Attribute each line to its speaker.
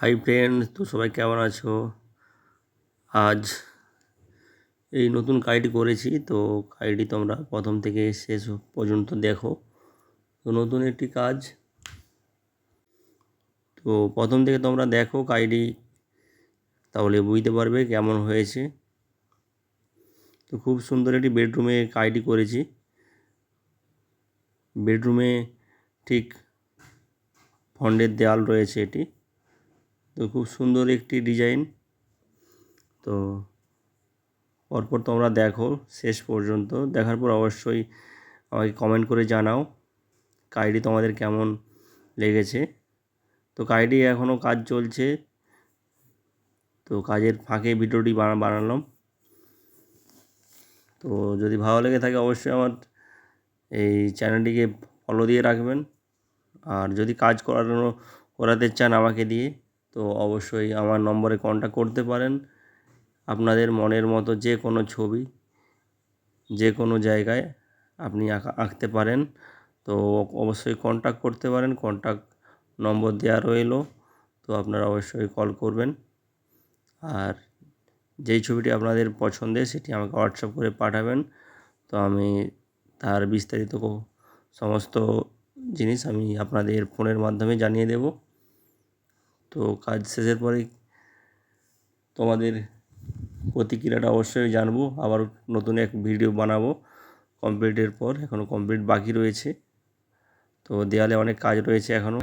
Speaker 1: Hi friend, তো সবাই কেমন আছো? আজ এই নতুন কাজটি করেছি, তো কাজটি তোমরা প্রথম থেকে শেষ পর্যন্ত দেখো। তো নতুন একটি কাজ, তো প্রথম থেকে তোমরা দেখো কাজটি, তাহলে বুঝতে পারবে কেমন হয়েছে। তো খুব সুন্দর একটি বেডরুমে কাজটি করেছি। বেডরুমে ঠিক ফন্ডের দেওয়াল রয়েছে এটি, তো খুব সুন্দর একটি ডিজাইন। তো পরপর তোমরা দেখো শেষ পর্যন্ত, দেখার পর অবশ্যই আমাকে কমেন্ট করে জানাও কাজটি তোমাদের কেমন লেগেছে। তো কাজটি এখনও কাজ চলছে, তো কাজের ফাঁকে ভিডিওটি বানালাম। তো যদি ভালো লেগে থাকে অবশ্যই আমার এই চ্যানেলটিকে ফলো দিয়ে রাখবেন। আর যদি কাজ করাতে চান আমাকে দিয়ে, তো অবশ্যই আমার নম্বরে কন্ট্যাক্ট করতে পারেন। আপনাদের মনের মতো যে কোনো ছবি যে কোনো জায়গায় আপনি আঁকতে পারেন। তো অবশ্যই কন্ট্যাক্ট করতে পারেন, কন্ট্যাক্ট নম্বর দেওয়া রইলো। তো আপনারা অবশ্যই কল করবেন। আর যেই ছবিটি আপনাদের পছন্দের সেটি আমাকে হোয়াটসঅ্যাপ করে পাঠাবেন। তো আমি তার বিস্তারিত সমস্ত জিনিস আমি আপনাদের ফোনের মাধ্যমে জানিয়ে দেব। তো কাজ শেষের পরেই তোমাদের প্রতিক্রিয়াটা অবশ্যই জানবো। আবার নতুন এক ভিডিও বানাবো কমপ্লিটের পর। এখনও কমপ্লিট বাকি রয়েছে, তো দেওয়ালে অনেক কাজ রয়েছে এখনও।